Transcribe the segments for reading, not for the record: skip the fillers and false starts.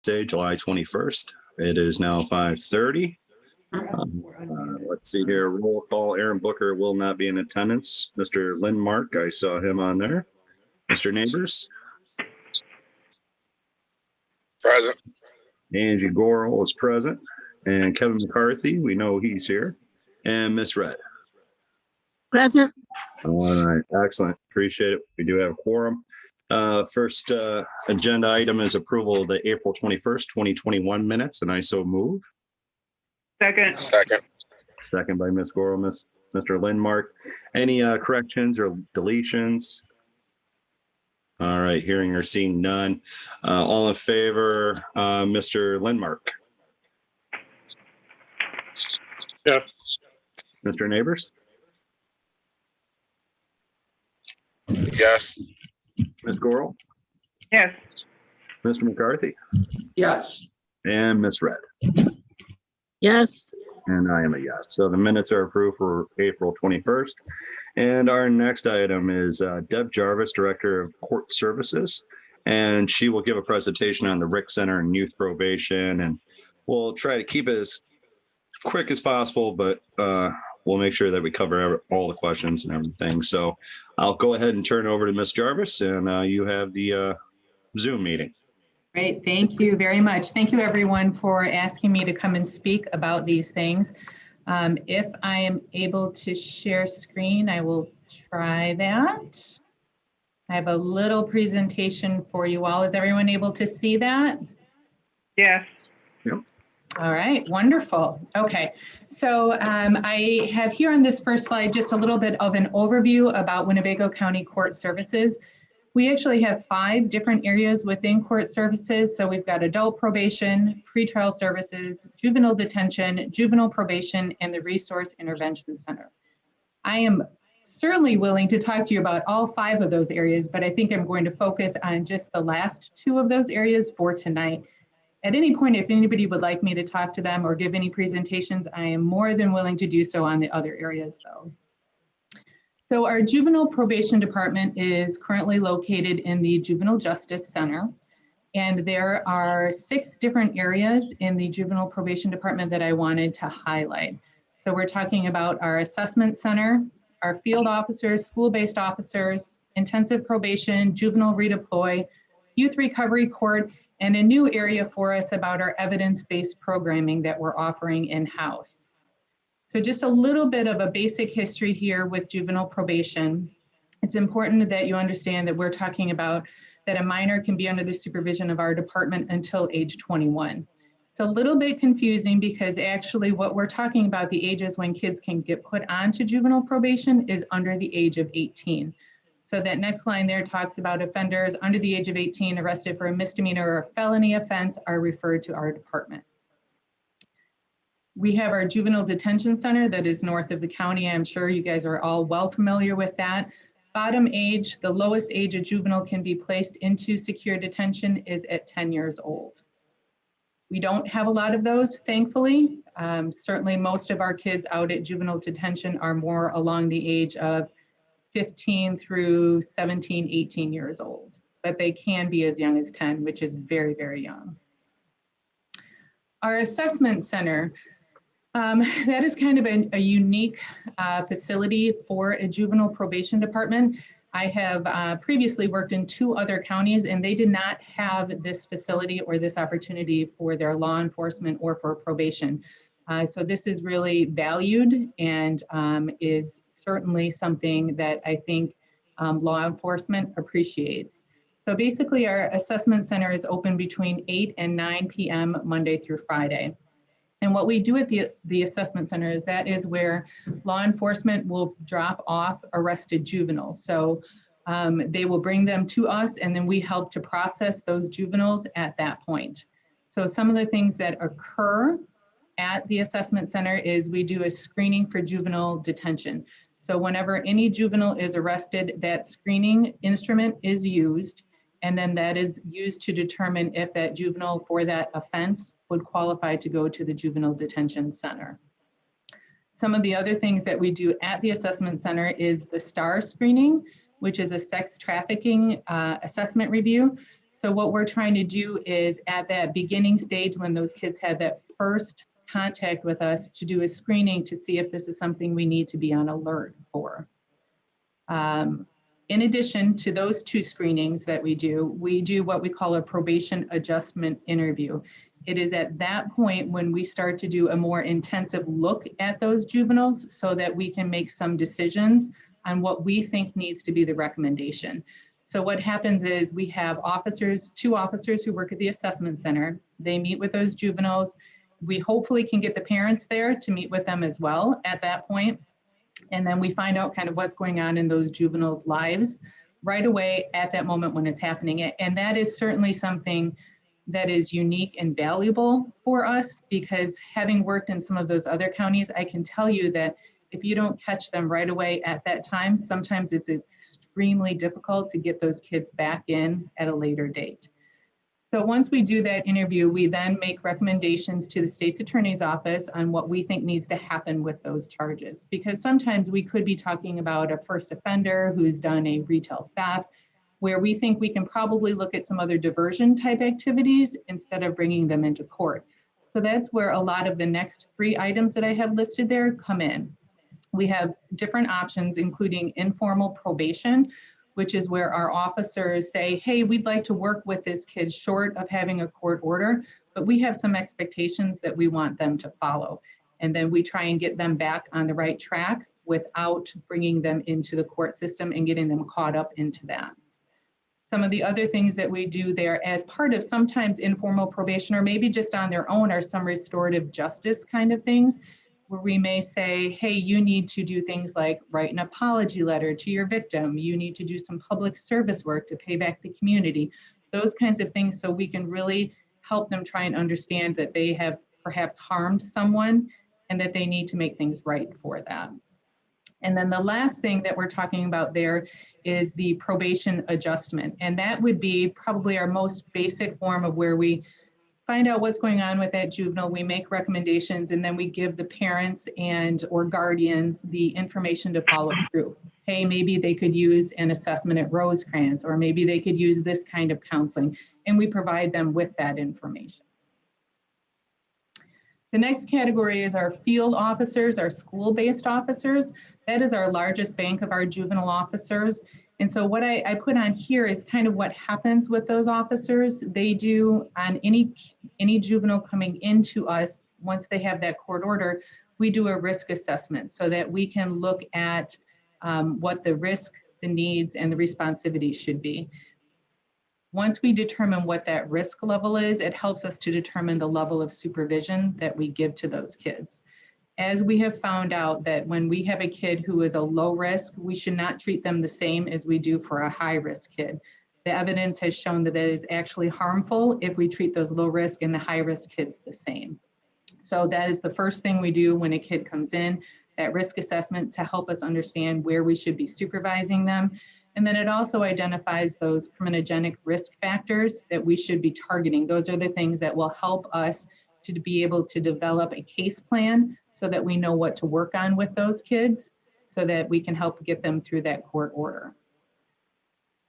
Wednesday, July 21st. It is now 5:30. Let's see here. Roll call. Aaron Booker will not be in attendance. Mr. Lindmark, I saw him on there. Mr. Neighbors. Present. Angie Gorel is present. And Kevin McCarthy, we know he's here. And Miss Red. Present. All right, excellent. Appreciate it. We do have a quorum. First agenda item is approval of the April 21st, 2021 minutes, and I so move. Second. Second by Ms. Gorel, Mr. Lindmark. Any corrections or deletions? All right, hearing or seeing none. All in favor, Mr. Lindmark? Yes. Mr. Neighbors? Yes. Ms. Gorel? Yes. Mr. McCarthy? Yes. And Ms. Red? Yes. And I am a yes. So the minutes are approved for April 21st. And our next item is Deb Jarvis, Director of Court Services. And she will give a presentation on the RIC Center and Youth Probation. And we'll try to keep it as quick as possible, but we'll make sure that we cover all the questions and everything. So I'll go ahead and turn it over to Ms. Jarvis, and you have the Zoom meeting. Great, thank you very much. Thank you everyone for asking me to come and speak about these things. If I am able to share screen, I will try that. I have a little presentation for you all. Is everyone able to see that? Yes. Yep. All right, wonderful. Okay, so I have here on this first slide just a little bit of an overview about Winnebago County Court Services. We actually have 5 different areas within court services. So we've got adult probation, pretrial services, juvenile detention, juvenile probation, and the Resource Intervention Center. I am certainly willing to talk to you about all 5 of those areas, but I think I'm going to focus on just the last 2 of those areas for tonight. At any point, if anybody would like me to talk to them or give any presentations, I am more than willing to do so on the other areas though. So our Juvenile Probation Department is currently located in the Juvenile Justice Center. And there are 6 different areas in the Juvenile Probation Department that I wanted to highlight. So we're talking about our assessment center, our field officers, school-based officers, intensive probation, juvenile redeploy, youth recovery court, and a new area for us about our evidence-based programming that we're offering in-house. So just a little bit of a basic history here with juvenile probation. It's important that you understand that we're talking about that a minor can be under the supervision of our department until age 21. It's a little bit confusing because actually what we're talking about, the ages when kids can get put onto juvenile probation, is under the age of 18. So that next line there talks about offenders under the age of 18 arrested for a misdemeanor or a felony offense are referred to our department. We have our Juvenile Detention Center that is north of the county. I'm sure you guys are all well familiar with that. Bottom age, the lowest age a juvenile can be placed into secure detention is at 10 years old. We don't have a lot of those, thankfully. Certainly most of our kids out at juvenile detention are more along the age of 15 through 17, 18 years old, but they can be as young as 10, which is very, very young. Our assessment center, that is kind of a unique facility for a juvenile probation department. I have previously worked in 2 other counties and they did not have this facility or this opportunity for their law enforcement or for probation. So this is really valued and is certainly something that I think law enforcement appreciates. So basically our assessment center is open between 8 and 9 p.m. Monday through Friday. And what we do at the assessment center is that is where law enforcement will drop off arrested juveniles. So they will bring them to us and then we help to process those juveniles at that point. So some of the things that occur at the assessment center is we do a screening for juvenile detention. So whenever any juvenile is arrested, that screening instrument is used, and then that is used to determine if that juvenile for that offense would qualify to go to the juvenile detention center. Some of the other things that we do at the assessment center is the STAR screening, which is a sex trafficking assessment review. So what we're trying to do is at that beginning stage when those kids had that first contact with us to do a screening to see if this is something we need to be on alert for. In addition to those 2 screenings that we do what we call a probation adjustment interview. It is at that point when we start to do a more intensive look at those juveniles so that we can make some decisions on what we think needs to be the recommendation. So what happens is we have 2 officers who work at the assessment center. They meet with those juveniles. We hopefully can get the parents there to meet with them as well at that point. And then we find out kind of what's going on in those juveniles' lives right away at that moment when it's happening. And that is certainly something that is unique and valuable for us, because having worked in some of those other counties, I can tell you that if you don't catch them right away at that time, sometimes it's extremely difficult to get those kids back in at a later date. So once we do that interview, we then make recommendations to the state's attorney's office on what we think needs to happen with those charges. Because sometimes we could be talking about a first offender who's done a retail theft, where we think we can probably look at some other diversion type activities instead of bringing them into court. So that's where a lot of the next 3 items that I have listed there come in. We have different options, including informal probation, which is where our officers say, hey, we'd like to work with this kid short of having a court order, but we have some expectations that we want them to follow. And then we try and get them back on the right track without bringing them into the court system and getting them caught up into that. Some of the other things that we do there as part of sometimes informal probation, or maybe just on their own, are some restorative justice kind of things, where we may say, hey, you need to do things like write an apology letter to your victim. You need to do some public service work to pay back the community, those kinds of things, so we can really help them try and understand that they have perhaps harmed someone and that they need to make things right for that. And then the last thing that we're talking about there is the probation adjustment. And that would be probably our most basic form of where we find out what's going on with that juvenile, we make recommendations, and then we give the parents and or guardians the information to follow through. Hey, maybe they could use an assessment at Rosecrans, or maybe they could use this kind of counseling, and we provide them with that information. The next category is our field officers, our school-based officers. That is our largest bank of our juvenile officers. And so what I put on here is kind of what happens with those officers. They do on any juvenile coming into us, once they have that court order, we do a risk assessment so that we can look at what the risk, the needs, and the responsibility should be. Once we determine what that risk level is, it helps us to determine the level of supervision that we give to those kids. As we have found out that when we have a kid who is a low risk, we should not treat them the same as we do for a high risk kid. The evidence has shown that it is actually harmful if we treat those low risk and the high risk kids the same. So that is the first thing we do when a kid comes in, that risk assessment to help us understand where we should be supervising them. And then it also identifies those criminogenic risk factors that we should be targeting. Those are the things that will help us to be able to develop a case plan so that we know what to work on with those kids so that we can help get them through that court order.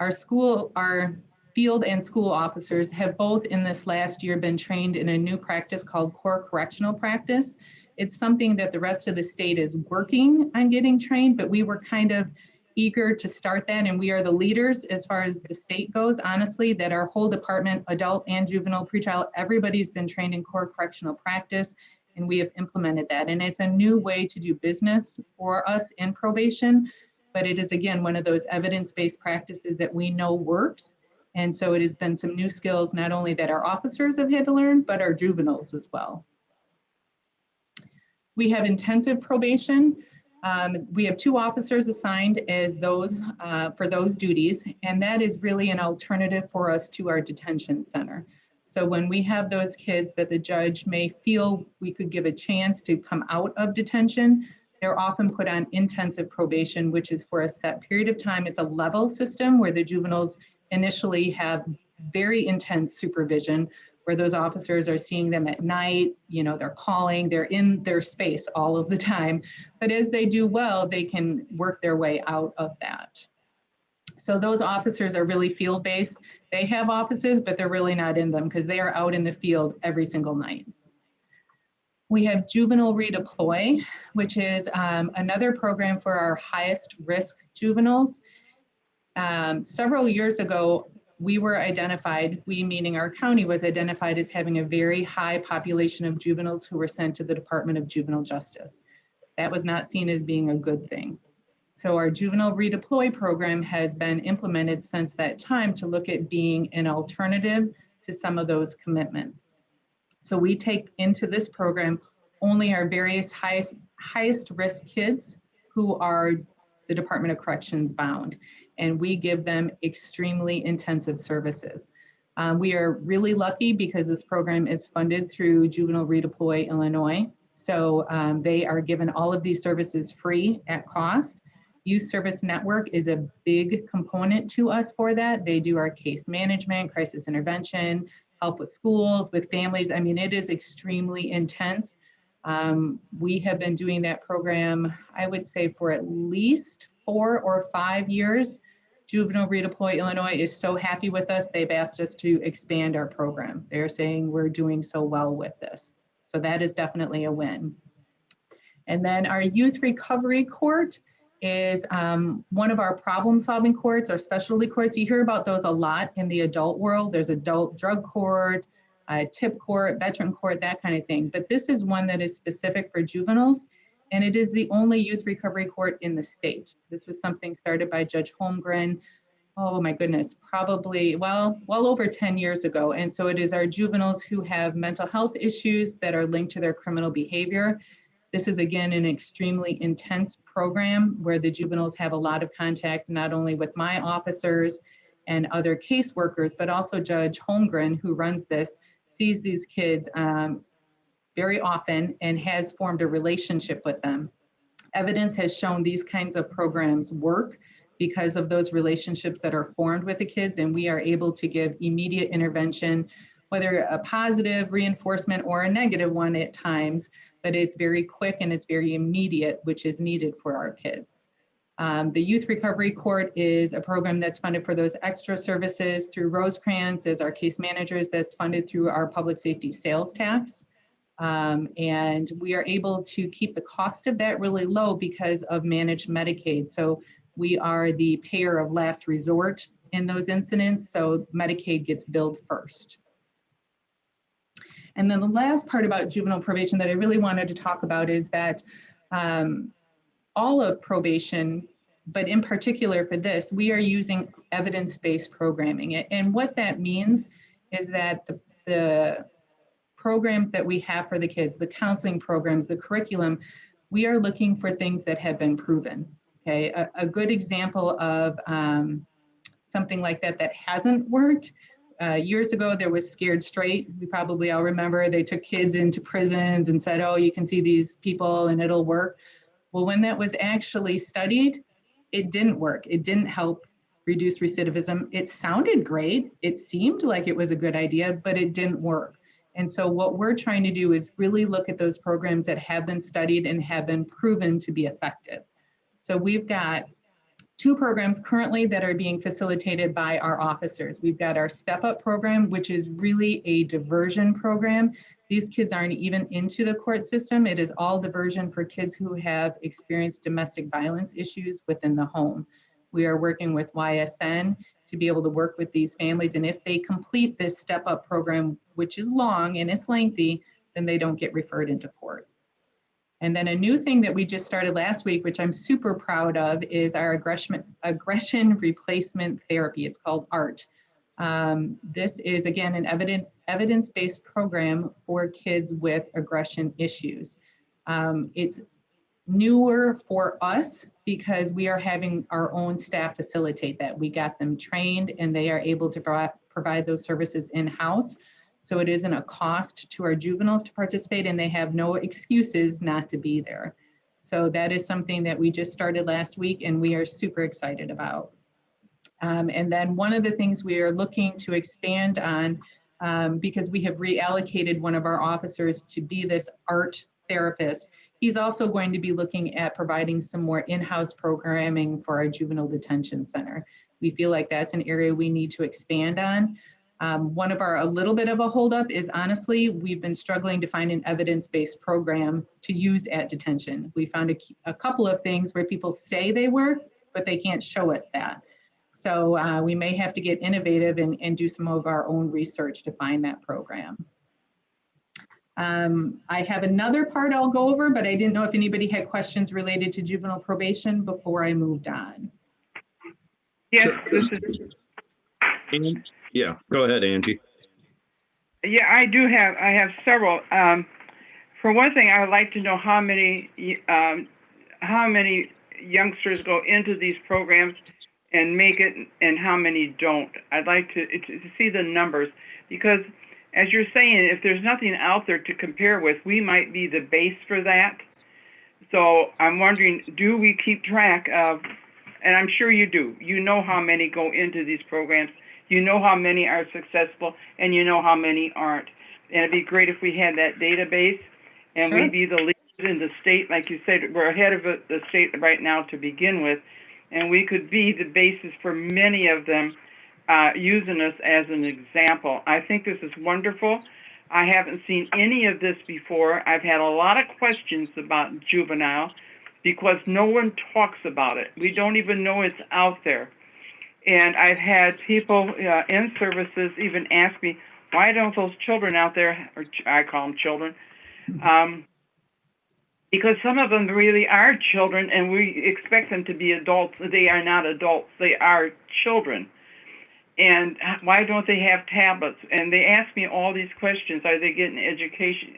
Our field and school officers have both in this last year been trained in a new practice called core correctional practice. It's something that the rest of the state is working on getting trained, but we were kind of eager to start that, and we are the leaders as far as the state goes, honestly, that our whole department, adult and juvenile, pretrial, everybody's been trained in core correctional practice, and we have implemented that. And it's a new way to do business for us in probation, but it is, again, one of those evidence-based practices that we know works. And so it has been some new skills, not only that our officers have had to learn, but our juveniles as well. We have intensive probation. We have 2 officers assigned as those for those duties, and that is really an alternative for us to our detention center. So when we have those kids that the judge may feel we could give a chance to come out of detention, they're often put on intensive probation, which is for a set period of time. It's a level system where the juveniles initially have very intense supervision, where those officers are seeing them at night, you know, they're calling, they're in their space all of the time. But as they do well, they can work their way out of that. So those officers are really field-based. They have offices, but they're really not in them because they are out in the field every single night. We have Juvenile Redeploy, which is another program for our highest risk juveniles. Several years ago, we were identified, we meaning our county was identified as having a very high population of juveniles who were sent to the Department of Juvenile Justice. That was not seen as being a good thing. So our Juvenile Redeploy program has been implemented since that time to look at being an alternative to some of those commitments. So we take into this program only our various highest risk kids who are the Department of Corrections bound, and we give them extremely intensive services. We are really lucky because this program is funded through Juvenile Redeploy Illinois. So they are given all of these services free at cost. Youth Service Network is a big component to us for that. They do our case management, crisis intervention, help with schools, with families. I mean, it is extremely intense. We have been doing that program, I would say, for at least 4 or 5 years. Juvenile Redeploy Illinois is so happy with us. They've asked us to expand our program. They're saying we're doing so well with this. So that is definitely a win. And then our Youth Recovery Court is one of our problem-solving courts, our specialty courts. You hear about those a lot in the adult world. There's adult drug court, tip court, veteran court, that kind of thing. But this is one that is specific for juveniles, and it is the only youth recovery court in the state. This was something started by Judge Holmgren, oh my goodness, probably, well over 10 years ago. And so it is our juveniles who have mental health issues that are linked to their criminal behavior. This is, again, an extremely intense program where the juveniles have a lot of contact, not only with my officers and other caseworkers, but also Judge Holmgren, who runs this, sees these kids very often and has formed a relationship with them. Evidence has shown these kinds of programs work because of those relationships that are formed with the kids, and we are able to give immediate intervention, whether a positive reinforcement or a negative one at times, but it's very quick and it's very immediate, which is needed for our kids. The Youth Recovery Court is a program that's funded for those extra services through Rosecrans as our case managers, that's funded through our public safety sales tax. And we are able to keep the cost of that really low because of managed Medicaid. So we are the payer of last resort in those incidents, so Medicaid gets billed first. And then the last part about juvenile probation that I really wanted to talk about is that all of probation, but in particular for this, we are using evidence-based programming. And what that means is that the programs that we have for the kids, the counseling programs, the curriculum, we are looking for things that have been proven. Okay, a good example of something like that that hasn't worked. Years ago, there was Scared Straight. We probably all remember they took kids into prisons and said, oh, you can see these people and it'll work. Well, when that was actually studied, it didn't work. It didn't help reduce recidivism. It sounded great. It seemed like it was a good idea, but it didn't work. And so what we're trying to do is really look at those programs that have been studied and have been proven to be effective. So we've got 2 programs currently that are being facilitated by our officers. We've got our Step Up program, which is really a diversion program. These kids aren't even into the court system. It is all diversion for kids who have experienced domestic violence issues within the home. We are working with YSN to be able to work with these families. And if they complete this Step Up program, which is long and it's lengthy, then they don't get referred into court. And then a new thing that we just started last week, which I'm super proud of, is our aggression replacement therapy. It's called ART. This is, again, an evidence-based program for kids with aggression issues. It's newer for us because we are having our own staff facilitate that. We got them trained and they are able to provide those services in-house. So it isn't a cost to our juveniles to participate, and they have no excuses not to be there. So that is something that we just started last week and we are super excited about. And then one of the things we are looking to expand on, because we have reallocated one of our officers to be this ART therapist, he's also going to be looking at providing some more in-house programming for our juvenile detention center. we feel like that's an area we need to expand on. One of a little bit of a holdup is honestly, we've been struggling to find an evidence-based program to use at detention. We found a couple of things where people say they work, but they can't show us that. So we may have to get innovative and do some of our own research to find that program. I have another part I'll go over, but I didn't know if anybody had questions related to juvenile probation before I moved on. Yes, Sure. Yeah, go ahead, Angie. Yeah, I have several. For one thing, I would like to know how many youngsters go into these programs and make it, and how many don't. I'd like to see the numbers, because as you're saying, if there's nothing out there to compare with, we might be the base for that. So I'm wondering, do we keep track of, and I'm sure you do, you know how many go into these programs, you know how many are successful, and you know how many aren't. And it'd be great if we had that database, and Sure. we'd be the leaders in the state. Like you said, we're ahead of the state right now to begin with, and we could be the basis for many of them, using us as an example. I think this is wonderful. I haven't seen any of this before. I've had a lot of questions about juvenile because no one talks about it. We don't even know it's out there. And I've had people in services even ask me, why don't those children out there, or I call them children, because some of them really are children and we expect them to be adults. They are not adults, they are children. And why don't they have tablets? And they ask me all these questions. Are they getting education?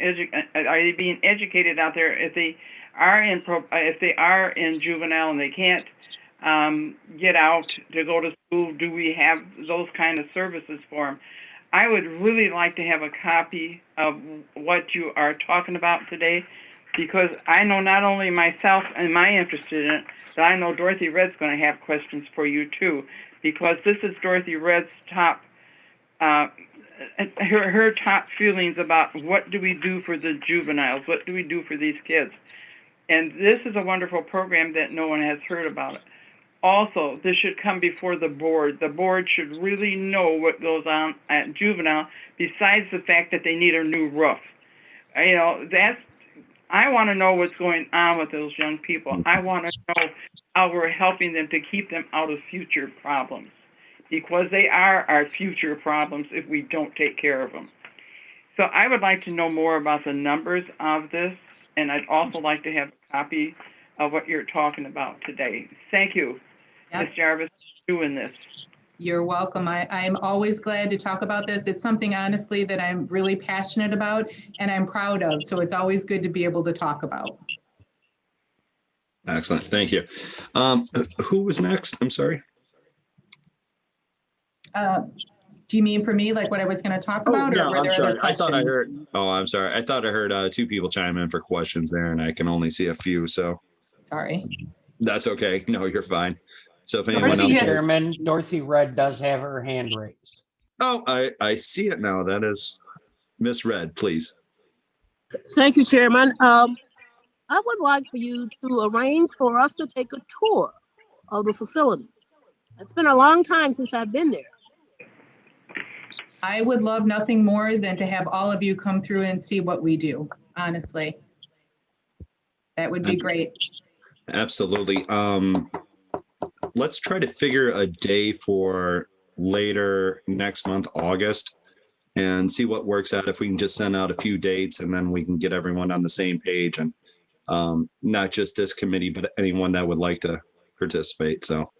Are they being educated out there? If they are in juvenile and they can't get out to go to school, do we have those kind of services for them? I would really like to have a copy of what you are talking about today, because I know not only myself am I interested in it, but I know Dorothy Red's going to have questions for you too, because this is Dorothy Red's top, her top feelings about what do we do for the juveniles, what do we do for these kids. And this is a wonderful program that no one has heard about it. Also, this should come before the board. The board should really know what goes on at juvenile, besides the fact that they need a new roof. You know, I want to know what's going on with those young people. I want to know how we're helping them to keep them out of future problems, because they are our future problems if we don't take care of them. So I would like to know more about the numbers of this, and I'd also like to have a copy of what you're talking about today. Thank you, Yep. Ms. Jarvis, for doing this. You're welcome. I'm always glad to talk about this. It's something, honestly, that I'm really passionate about and I'm proud of. So it's always good to be able to talk about. Excellent. Thank you. Who was next? I'm sorry. Do you mean for me, like what I was going to talk about, or were I'm there sorry. other questions? I'm sorry. I thought I heard two people chime in for questions there, and I can only see a few. So Sorry. that's okay. No, you're fine. So if anyone Dorothy else, had- Chairman, Dorothy Red does have her hand raised. oh, I see it now. That is Miss Red, please. Thank you, Chairman. I would like for you to arrange for us to take a tour of the facilities. It's been a long time since I've been there. I would love nothing more than to have all of you come through and see what we do, honestly. That would be great. Absolutely. Let's try to figure a day for later next month, August, and see what works out. If we can just send out a few dates, and then we can get everyone on the same page, and not just this committee, but anyone that would like to participate. So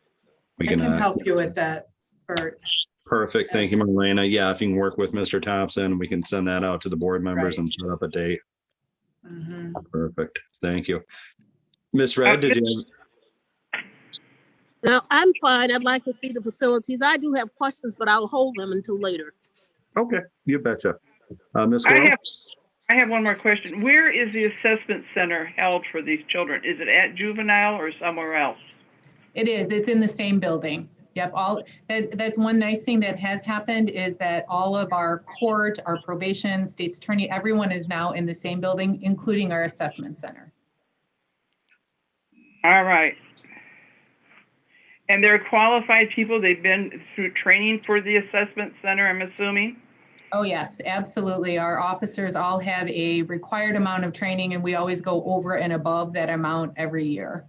we I can can help you with that, Bert. Perfect. Thank you, Marlena. Yeah, if you can work with Mr. Thompson, we can send that out to the board members Right. and set up a date. Mhm. Perfect. Thank you. Miss Red, did you? Now, I'm fine. I'd like to see the facilities. I do have questions, but I'll hold them until later. Okay, you betcha. Ms. I Coyle? have one more question. Where is the assessment center held for these children? Is it at juvenile or somewhere else? It is. It's in the same building. Yep. That's one nice thing that has happened is that all of our court, our probation, state's attorney, everyone is now in the same building, including our assessment center. All right. And they're qualified people. They've been through training for the assessment center, I'm assuming. Oh, yes, absolutely. Our officers all have a required amount of training, and we always go over and above that amount every year.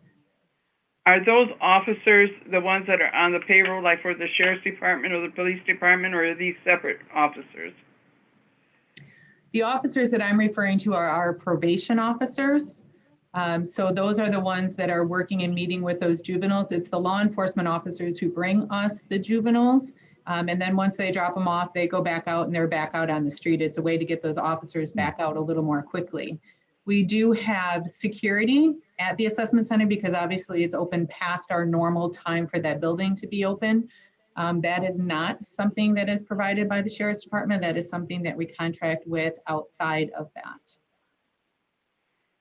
Are those officers the ones that are on the payroll, like for the sheriff's department or the police department, or are these separate officers? The officers that I'm referring to are our probation officers. So those are the ones that are working and meeting with those juveniles. It's the law enforcement officers who bring us the juveniles. And then once they drop them off, they go back out and they're back out on the street. It's a way to get those officers back out a little more quickly. We do have security at the assessment center because obviously it's open past our normal time for that building to be open. That is not something that is provided by the Sheriff's Department. That is something that we contract with outside of that.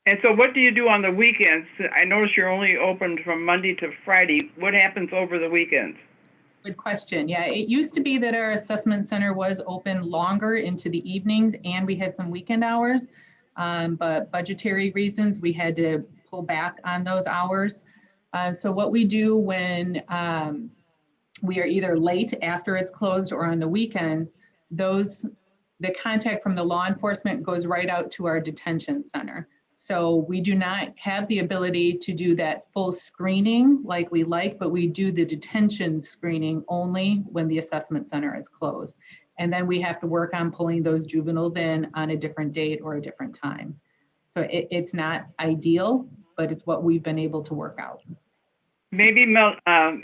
And so what do you do on the weekends? I notice you're only open from Monday to Friday. What happens over the weekends? Good question. Yeah, it used to be that our assessment center was open longer into the evenings and we had some weekend hours, but budgetary reasons, we had to pull back on those hours. So what we do when we are either late after it's closed or on the weekends, the contact from the law enforcement goes right out to our detention center. So we do not have the ability to do that full screening like we like, but we do the detention screening only when the assessment center is closed. And then we have to work on pulling those juveniles in on a different date or a different time. So it's not ideal, but it's what we've been able to work out. Maybe Milana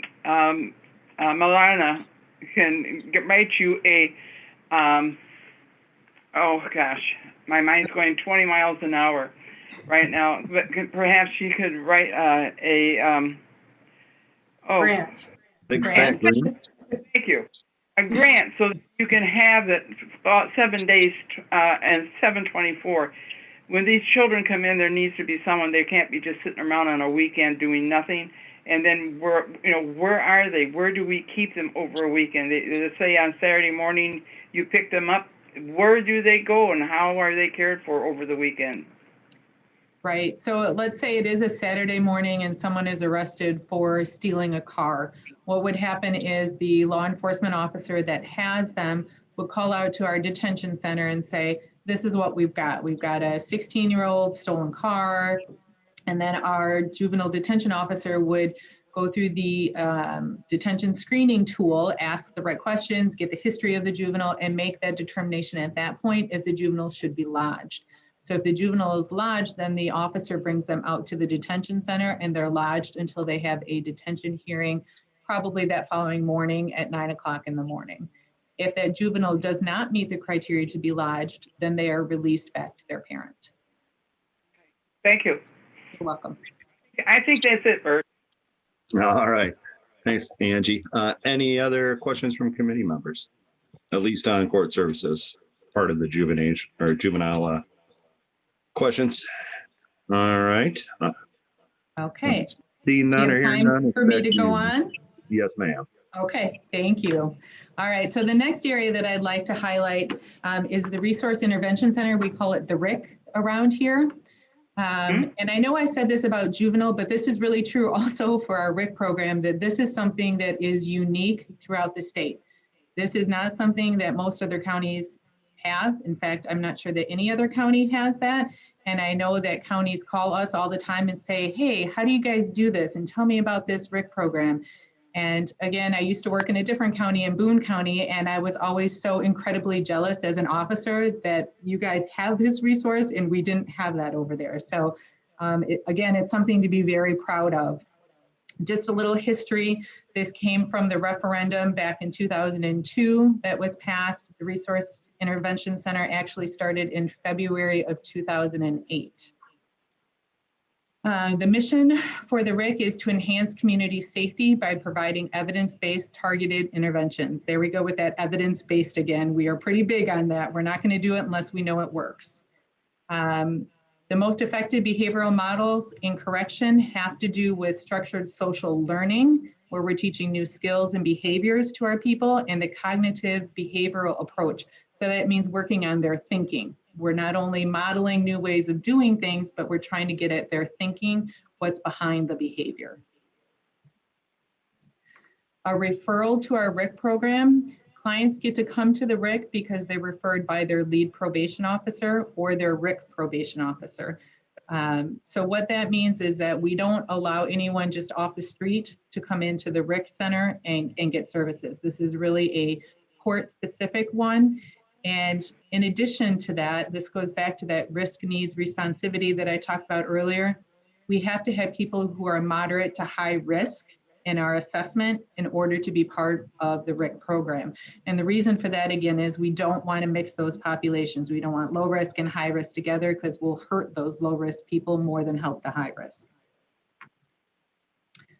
can write you a, oh gosh, my mind's going 20 miles an hour right now, but perhaps she could write Grant. Big Grant. fat green. Thank you. A grant so that you can have it about 7 days and 7/24. When these children come in, there needs to be someone. They can't be just sitting around on a weekend doing nothing. And then where are they? Where do we keep them over a weekend? They say on Saturday morning you pick them up. Where do they go and how are they cared for over the weekend? Right. So let's say it is a Saturday morning and someone is arrested for stealing a car. What would happen is the law enforcement officer that has them would call out to our detention center and say, this is what we've got. We've got a 16-year-old stolen car. And then our juvenile detention officer would go through the detention screening tool, ask the right questions, get the history of the juvenile, and make that determination at that point if the juvenile should be lodged. So if the juvenile is lodged, then the officer brings them out to the detention center and they're lodged until they have a detention hearing, probably that following morning at 9 o'clock in the morning. If that juvenile does not meet the criteria to be lodged, then they are released back to their parent. Thank you. You're welcome. I think that's it, Bert. All right. Thanks, Angie. Any other questions from committee members? At least on court services, part of the juvenile questions. All right. Okay. See none Do or you have hear time none. for me to go on? Yes, ma'am. Okay, thank you. All right, so the next area that I'd like to highlight is the Resource Intervention Center. We call it the RIC around here. And I know I said this about juvenile, but this is really true also for our RIC program, that this is something that is unique throughout the state. This is not something that most other counties have. In fact, I'm not sure that any other county has that. And I know that counties call us all the time and say, hey, how do you guys do this? And tell me about this RIC program. And again, I used to work in a different county, in Boone County, and I was always so incredibly jealous as an officer that you guys have this resource and we didn't have that over there. So again, it's something to be very proud of. Just a little history. This came from the referendum back in 2002 that was passed. The Resource Intervention Center actually started in February of 2008. The mission for the RIC is to enhance community safety by providing evidence-based targeted interventions. There we go with that evidence-based again. We are pretty big on that. We're not going to do it unless we know it works. The most effective behavioral models in correction have to do with structured social learning, where we're teaching new skills and behaviors to our people, and the cognitive behavioral approach. So that means working on their thinking. We're not only modeling new ways of doing things, but we're trying to get at their thinking, what's behind the behavior. A referral to our RIC program, clients get to come to the RIC because they're referred by their lead probation officer or their RIC probation officer. So what that means is that we don't allow anyone just off the street to come into the RIC center and get services. This is really a court-specific one. And in addition to that, this goes back to that risk needs responsivity that I talked about earlier. We have to have people who are moderate to high risk in our assessment in order to be part of the RIC program. And the reason for that, again, is we don't want to mix those populations. We don't want low risk and high risk together because we'll hurt those low risk people more than help the high risk.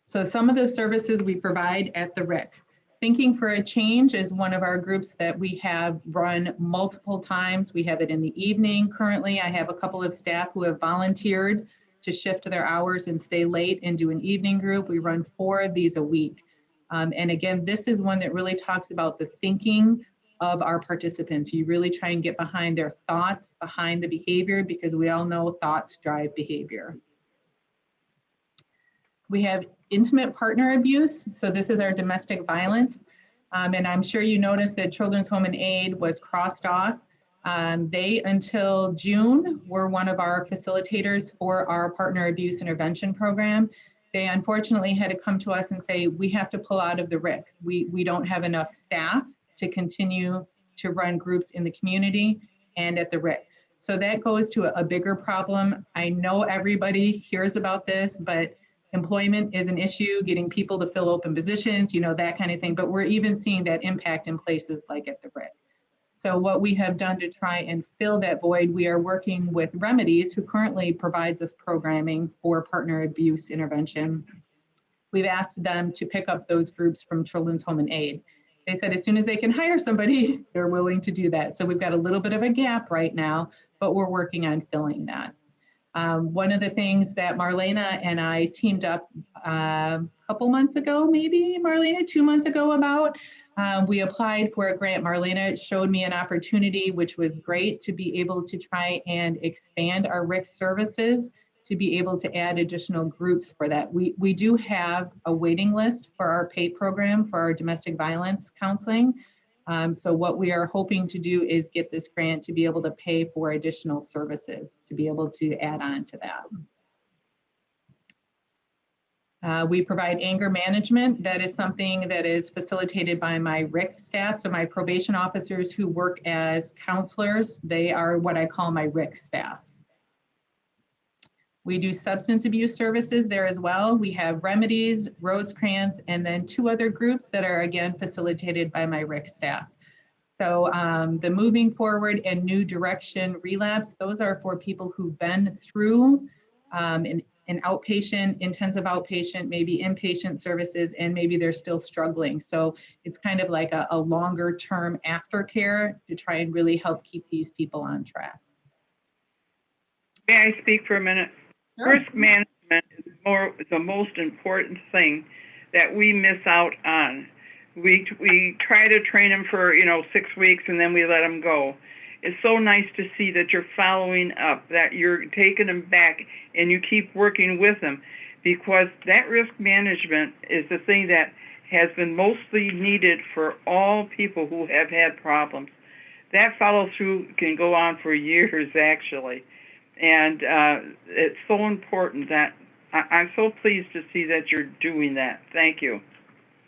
So some of the services we provide at the RIC. Thinking for a Change is one of our groups that we have run multiple times. We have it in the evening. Currently, I have a couple of staff who have volunteered to shift their hours and stay late and do an evening group. We run 4 of these a week. And again, this is one that really talks about the thinking of our participants. You really try and get behind their thoughts, behind the behavior, because we all know thoughts drive behavior. We have intimate partner abuse. So this is our domestic violence. And I'm sure you noticed that Children's Home and Aid was crossed off. They, until June, were one of our facilitators for our partner abuse intervention program. They unfortunately had to come to us and say, we have to pull out of the RIC. We don't have enough staff to continue to run groups in the community and at the RIC. So that goes to a bigger problem. I know everybody hears about this, but employment is an issue, getting people to fill open positions, you know, that kind of thing. But we're even seeing that impact in places like at the RIC. So what we have done to try and fill that void, we are working with Remedies, who currently provides us programming for partner abuse intervention. We've asked them to pick up those groups from Children's Home and Aid. They said as soon as they can hire somebody, they're willing to do that. So we've got a little bit of a gap right now, but we're working on filling that. One of the things that Marlena and I teamed up a couple months ago, maybe Marlena, 2 months ago about, we applied for a grant. Marlena showed me an opportunity, which was great, to be able to try and expand our RIC services, to be able to add additional groups for that. We do have a waiting list for our PAY program for our domestic violence counseling. So what we are hoping to do is get this grant to be able to pay for additional services, to be able to add on to that. We provide anger management. That is something that is facilitated by my RIC staff. So my probation officers who work as counselors, they are what I call my RIC staff. We do substance abuse services there as well. We have Remedies, Rosecrans, and then 2 other groups that are again facilitated by my RIC staff. So the Moving Forward and New Direction Relapse, those are for people who've been through an outpatient, intensive outpatient, maybe inpatient services, and maybe they're still struggling. So it's kind of like a longer term aftercare to try and really help keep these people on track. May I speak for a minute? Sure. Risk management is the most important thing that we miss out on. We try to train them for 6 weeks and then we let them go. It's so nice to see that you're following up, that you're taking them back and you keep working with them, because that risk management is the thing that has been mostly needed for all people who have had problems. That follow through can go on for years actually. And it's so important that I'm so pleased to see that you're doing that. Thank you.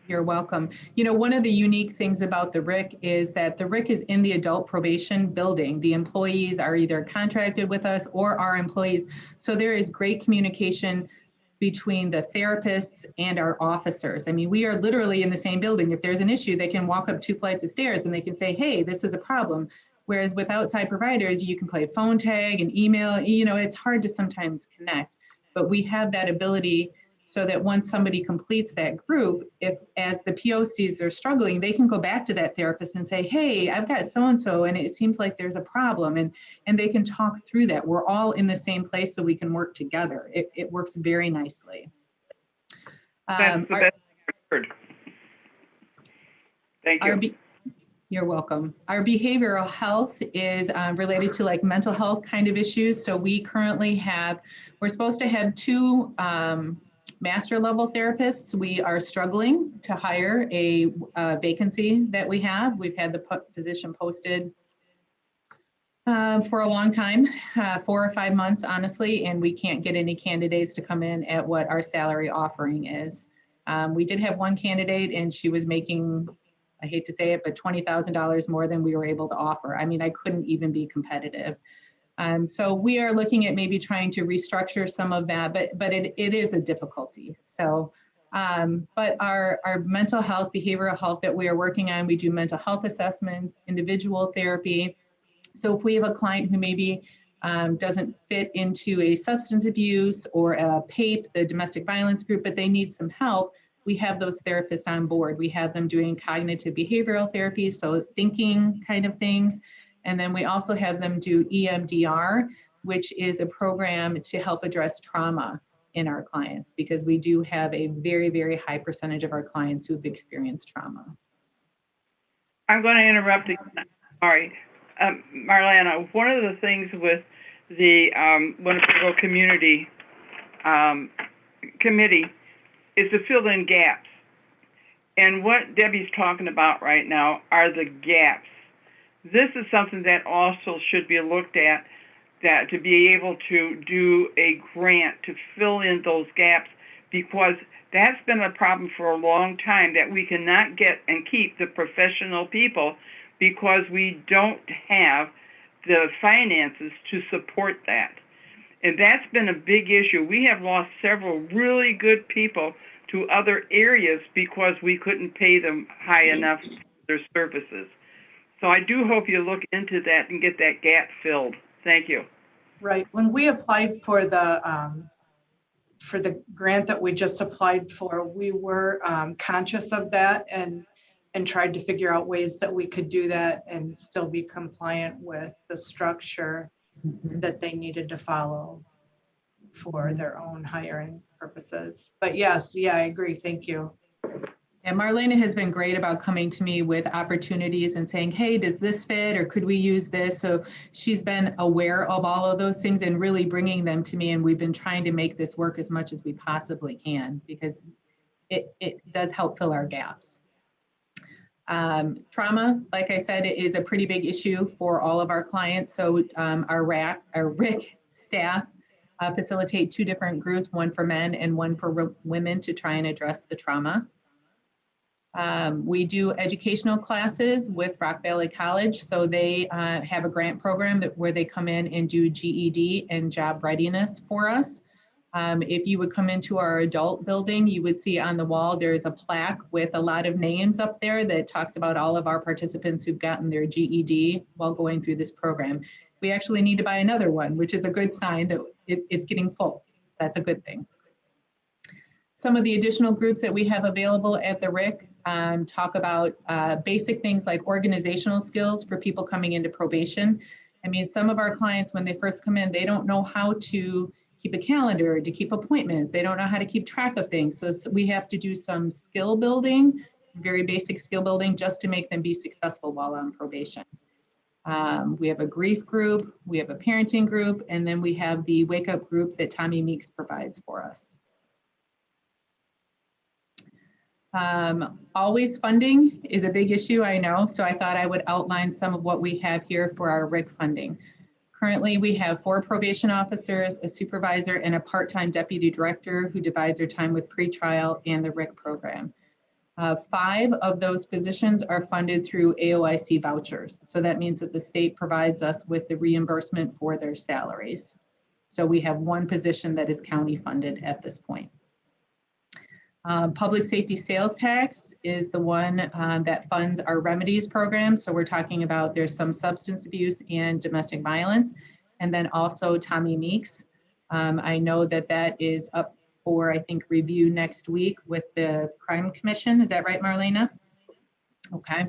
You're welcome. You know, one of the unique things about the RIC is that the RIC is in the adult probation building. The employees are either contracted with us or our employees. So there is great communication between the therapists and our officers. I mean, we are literally in the same building. If there's an issue, they can walk up 2 flights of stairs and they can say, hey, this is a problem. Whereas with outside providers, you can play phone tag and email, it's hard to sometimes connect, but we have that ability so that once somebody completes that group, if as the POCs are struggling, they can go back to that therapist and say, hey, I've got so-and-so and it seems like there's a problem, and they can talk through that. We're all in the same place so we can work together. It works very nicely. That's the best thing I've heard. Thank you. You're welcome. Our behavioral health is related to like mental health kind of issues. So we currently we're supposed to have 2 master level therapists, we are struggling to hire a vacancy that we have. We've had the position posted for a long time, 4 or 5 months, honestly, and we can't get any candidates to come in at what our salary offering is. We did have one candidate and she was making, I hate to say it, but $20,000 more than we were able to offer. I mean, I couldn't even be competitive. So we are looking at maybe trying to restructure some of that, but it is a difficulty. So, but our mental health, behavioral health that we are working on, we do mental health assessments, individual therapy. So if we have a client who maybe doesn't fit into a substance abuse or a PAPE, the domestic violence group, but they need some help, we have those therapists on board. We have them doing cognitive behavioral therapy, so thinking kind of things. And then we also have them do EMDR, which is a program to help address trauma in our clients, because we do have a very, very high percentage of our clients who've experienced trauma. I'm going to interrupt again. Sorry. Marlena, one of the things with the Winnebago Community Committee is to fill in gaps. And what Debbie's talking about right now are the gaps. This is something that also should be looked at, that to be able to do a grant to fill in those gaps, because that's been a problem for a long time, that we cannot get and keep the professional people because we don't have the finances to support that. And that's been a big issue. We have lost several really good people to other areas because we couldn't pay them high enough for their services. So I do hope you look into that and get that gap filled. Thank you. Right. When we applied for the grant that we just applied for, we were conscious of that and tried to figure out ways that we could do that and still be compliant with the structure that they needed to follow for their own hiring purposes. But yes, yeah, I agree. Thank you. And Marlena has been great about coming to me with opportunities and saying, hey, does this fit, or could we use this? So she's been aware of all of those things and really bringing them to me. And we've been trying to make this work as much as we possibly can, because it does help fill our gaps. Trauma, like I said, is a pretty big issue for all of our clients. So our RIC staff facilitate 2 different groups, one for men and one for women, to try and address the trauma. We do educational classes with Rock Valley College. So they have a grant program where they come in and do GED and job readiness for us. If you would come into our adult building, you would see on the wall, there's a plaque with a lot of names up there that talks about all of our participants who've gotten their GED while going through this program. We actually need to buy another one, which is a good sign that it's getting full. So that's a good thing. Some of the additional groups that we have available at the RIC talk about basic things like organizational skills for people coming into probation. I mean, some of our clients, when they first come in, they don't know how to keep a calendar, to keep appointments. They don't know how to keep track of things. So we have to do some skill building, some very basic skill building, just to make them be successful while on probation. We have a grief group, we have a parenting group, and then we have the wake up group that Tommy Meeks provides for us. Always funding is a big issue, I know, so I thought I would outline some of what we have here for our RIC funding. Currently, we have 4 probation officers, a supervisor, and a part-time deputy director who divides their time with pretrial and the RIC program. 5 of those positions are funded through AOIC vouchers. So that means that the state provides us with the reimbursement for their salaries. So we have 1 position that is county funded at this point. Public safety sales tax is the one that funds our remedies program. So we're talking about there's some substance abuse and domestic violence, and then also Tommy Meeks. I know that that is up for, I think, review next week with the Crime Commission. Is that right, Marlena? Okay.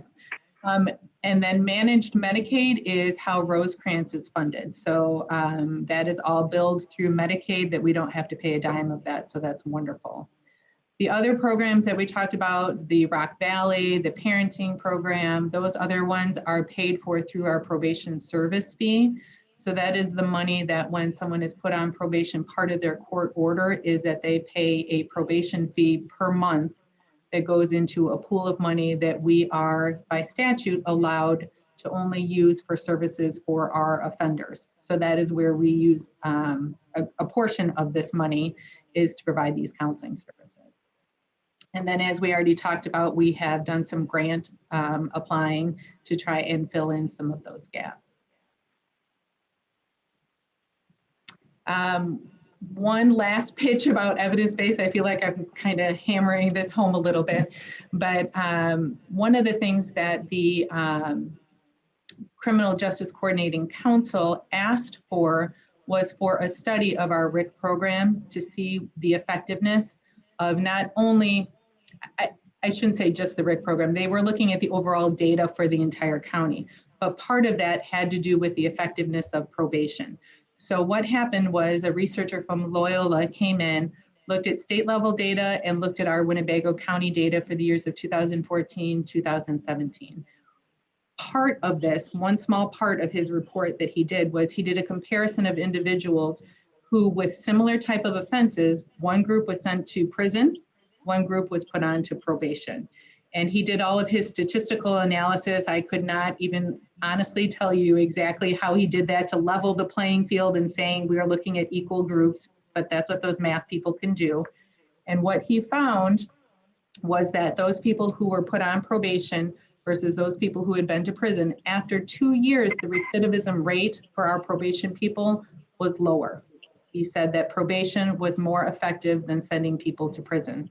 And then managed Medicaid is how Rosecrans is funded. So that is all billed through Medicaid, that we don't have to pay a dime of that. So that's wonderful. The other programs that we talked about, the Rock Valley, the parenting program, those other ones are paid for through our probation service fee. So that is the money that when someone is put on probation, part of their court order is that they pay a probation fee per month that goes into a pool of money that we are by statute allowed to only use for services for our offenders. So that is where we use a portion of this money is to provide these counseling services. And then as we already talked about, we have done some grant applying to try and fill in some of those gaps. One last pitch about evidence-based. I feel like I'm kind of hammering this home a little bit, but one of the things that the Criminal Justice Coordinating Council asked for was for a study of our RIC program to see the effectiveness of not only, I shouldn't say just the RIC program, they were looking at the overall data for the entire county, but part of that had to do with the effectiveness of probation. So what happened was a researcher from Loyola came in, looked at state level data and looked at our Winnebago County data for the years of 2014, 2017. Part of this, one small part of his report that he did was he did a comparison of individuals who with similar type of offenses, one group was sent to prison, one group was put on to probation. And he did all of his statistical analysis. I could not even honestly tell you exactly how he did that to level the playing field and saying we are looking at equal groups, but that's what those math people can do. And what he found was that those people who were put on probation versus those people who had been to prison, after 2 years, the recidivism rate for our probation people was lower. He said that probation was more effective than sending people to prison.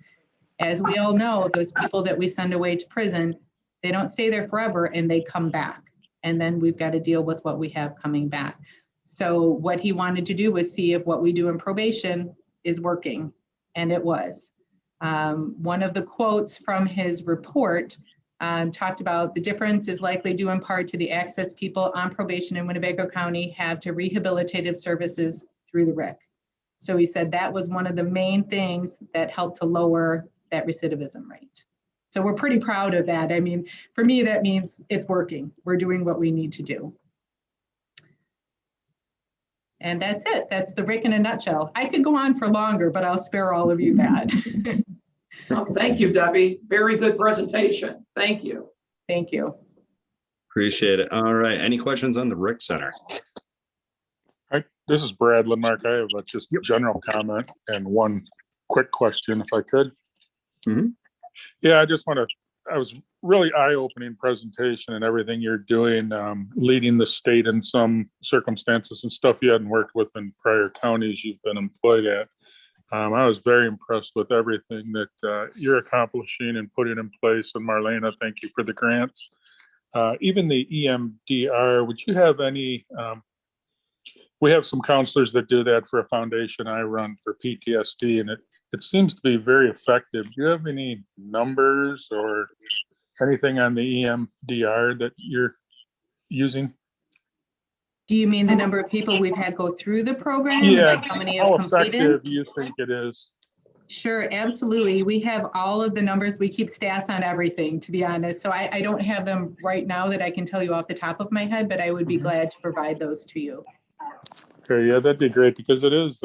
As we all know, those people that we send away to prison, they don't stay there forever and they come back. And then we've got to deal with what we have coming back. So what he wanted to do was see if what we do in probation is working, and it was. One of the quotes from his report talked about the difference is likely due in part to the access people on probation in Winnebago County have to rehabilitative services through the RIC. So he said that was one of the main things that helped to lower that recidivism rate. So we're pretty proud of that. I mean, for me, that means it's working. We're doing what we need to do. And that's it. That's the RIC in a nutshell. I could go on for longer, but I'll spare all of you that. Oh, thank you, Debbie. Very good presentation. Thank you. Thank you. Appreciate it. All right. Any questions on the RIC Center? This is Brad Lindmark. I have a just general comment and one quick question, if I could. Mhm. Yeah, I was really eye-opening presentation and everything you're doing, leading the state in some circumstances and stuff you hadn't worked with in prior counties you've been employed at. I was very impressed with everything that you're accomplishing and putting in place. And Marlena, thank you for the grants. Even the EMDR, would you have any, we have some counselors that do that for a foundation I run for PTSD, and it seems to be very effective. Do you have any numbers or anything on the EMDR that you're using? Do you mean the number of people we've had go through the program? Yeah, And how many have how completed? effective do you think it is? Sure, absolutely. We have all of the numbers. We keep stats on everything, to be honest. So I don't have them right now that I can tell you off the top of my head, but I would be glad to provide those to you. Okay, yeah, that'd be great because it is,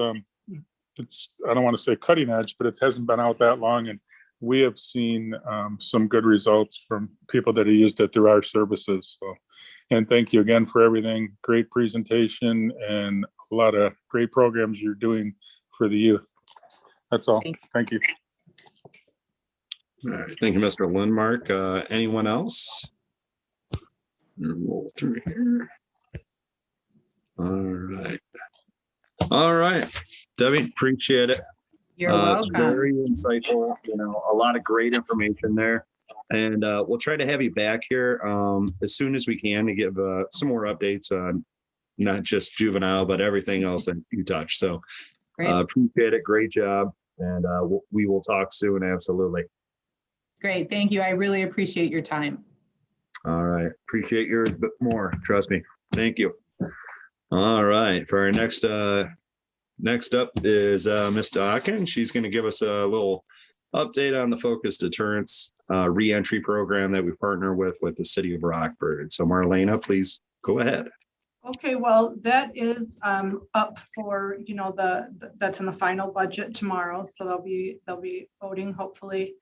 it's, I don't want to say cutting edge, but it hasn't been out that long. And we have seen some good results from people that have used it through our services. So, and thank you again for everything. Great presentation and a lot of great programs you're doing for the youth. That's all. Thank you. All right. Thank you, Mr. Lindmark. Anyone else? Roll through here. All right. All right. Debbie, appreciate it. You're welcome. Very insightful, a lot of great information there. And we'll try to have you back here as soon as we can to give some more updates on not just juvenile, but everything else that you touch. So appreciate it. Great job. And we will talk soon. Absolutely. Great. Thank you. I really appreciate your time. All right. Appreciate yours, but more. Trust me. Thank you. All right. For our next up is Ms. Dawkins. She's going to give us a little update on the focused deterrence reentry program that we partner with the city of Rockford. So Marlena, please go ahead. Okay, well, that is up for, that's in the final budget tomorrow, so they'll be voting hopefully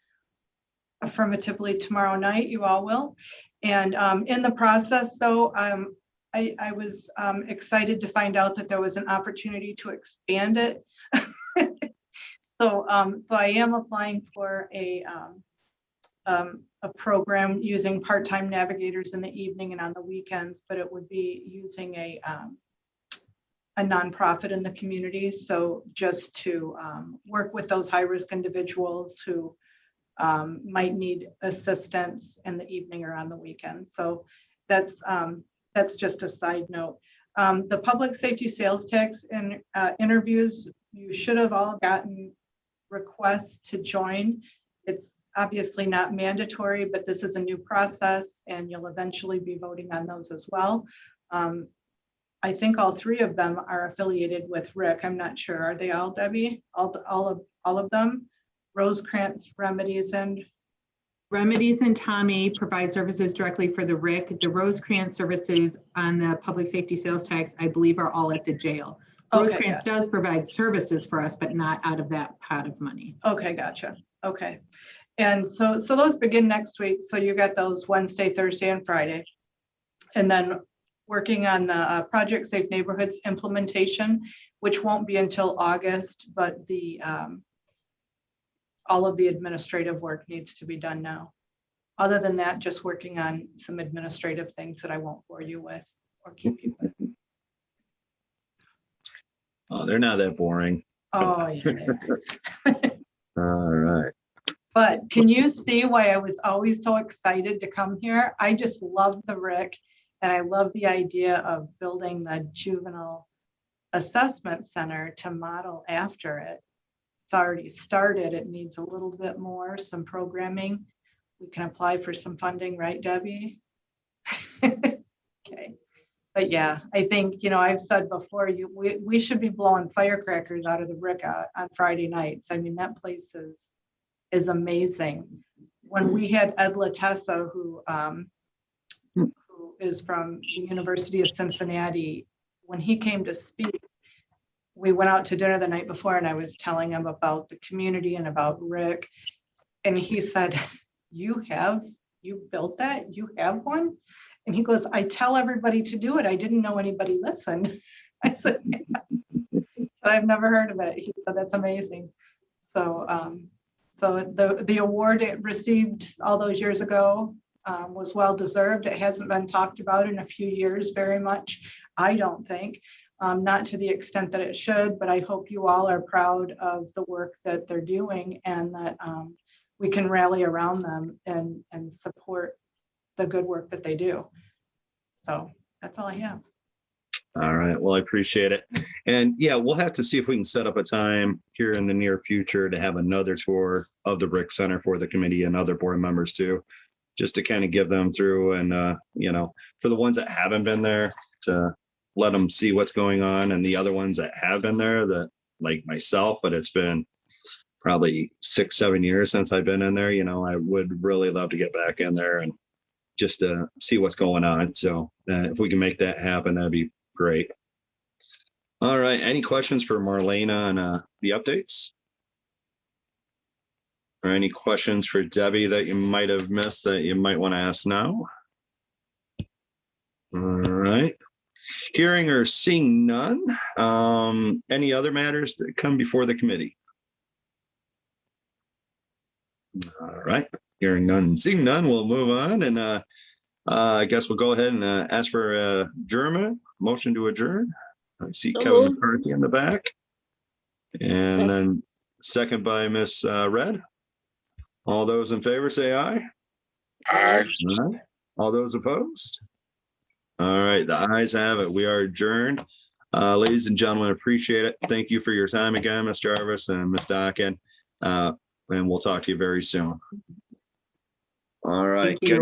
affirmatively tomorrow night, you all will. And in the process though, I was excited to find out that there was an opportunity to expand it. So I am applying for a program using part-time navigators in the evening and on the weekends, but it would be using a nonprofit in the community. So just to work with those high-risk individuals who might need assistance in the evening or on the weekend. So that's just a side note. The public safety sales tax interviews, you should have all gotten requests to join. It's obviously not mandatory, but this is a new process and you'll eventually be voting on those as well. I think all three of them are affiliated with RIC. I'm not sure. Are they all, Debbie? All of them? Rosecrans, Remedies, and Tommy provide services directly for the RIC. The Rosecrans services on the public safety sales tax, I believe, are all at the jail. Okay, Rosecrans gotcha. does provide services for us, but not out of that pot of money. Okay, gotcha. Okay. And so those begin next week. So you got those Wednesday, Thursday, and Friday. And then working on the Project Safe Neighborhoods implementation, which won't be until August, but the all of the administrative work needs to be done now. Other than that, just working on some administrative things that I won't bore you with or keep you with. Oh, they're not that boring. Oh, yeah. All right. But can you see why I was always so excited to come here? I just love the RIC and I love the idea of building the juvenile assessment center to model after it. It's already started. It needs a little bit more, some programming. We can apply for some funding, right, Debbie? Okay. But yeah, I think, I've said before, we should be blowing firecrackers out of the RIC on Friday nights. I mean, that place is amazing. When we had Ed Latessa, who is from the University of Cincinnati, when he came to speak, we went out to dinner the night before and I was telling him about the community and about RIC. And he said, you built that? You have one? And he goes, I tell everybody to do it. I didn't know anybody listened. I said, yes. But I've never heard of it. He said, that's amazing. So the award it received all those years ago was well deserved. It hasn't been talked about in a few years very much, I don't think. Not to the extent that it should, but I hope you all are proud of the work that they're doing and that we can rally around them and support the good work that they do. So that's all I have. All right. Well, I appreciate it. And yeah, we'll have to see if we can set up a time here in the near future to have another tour of the RIC Center for the committee and other board members too, just to kind of give them through and, for the ones that haven't been there to let them see what's going on, and the other ones that have been there, that like myself, but it's been probably 6-7 years since I've been in there. I would really love to get back in there and just to see what's going on. So if we can make that happen, that'd be great. All right. Any questions for Marlena on the updates? Or any questions for Debbie that you might have missed that you might want to ask now? All right. Hearing or seeing none. Any other matters that come before the committee? All right. Hearing none and seeing none, we'll move on. And I guess we'll go ahead and ask for adjournment. Motion to adjourn. I see Kevin McCarthy in the back. And then second by Miss Red. All those in favor say aye. Aye. Aye. All those opposed? All right, the ayes have it. We are adjourned. Ladies and gentlemen, appreciate it. Thank you for your time again, Ms. Jarvis and Ms. Dockin. And we'll talk to you very soon. All right. Thank you.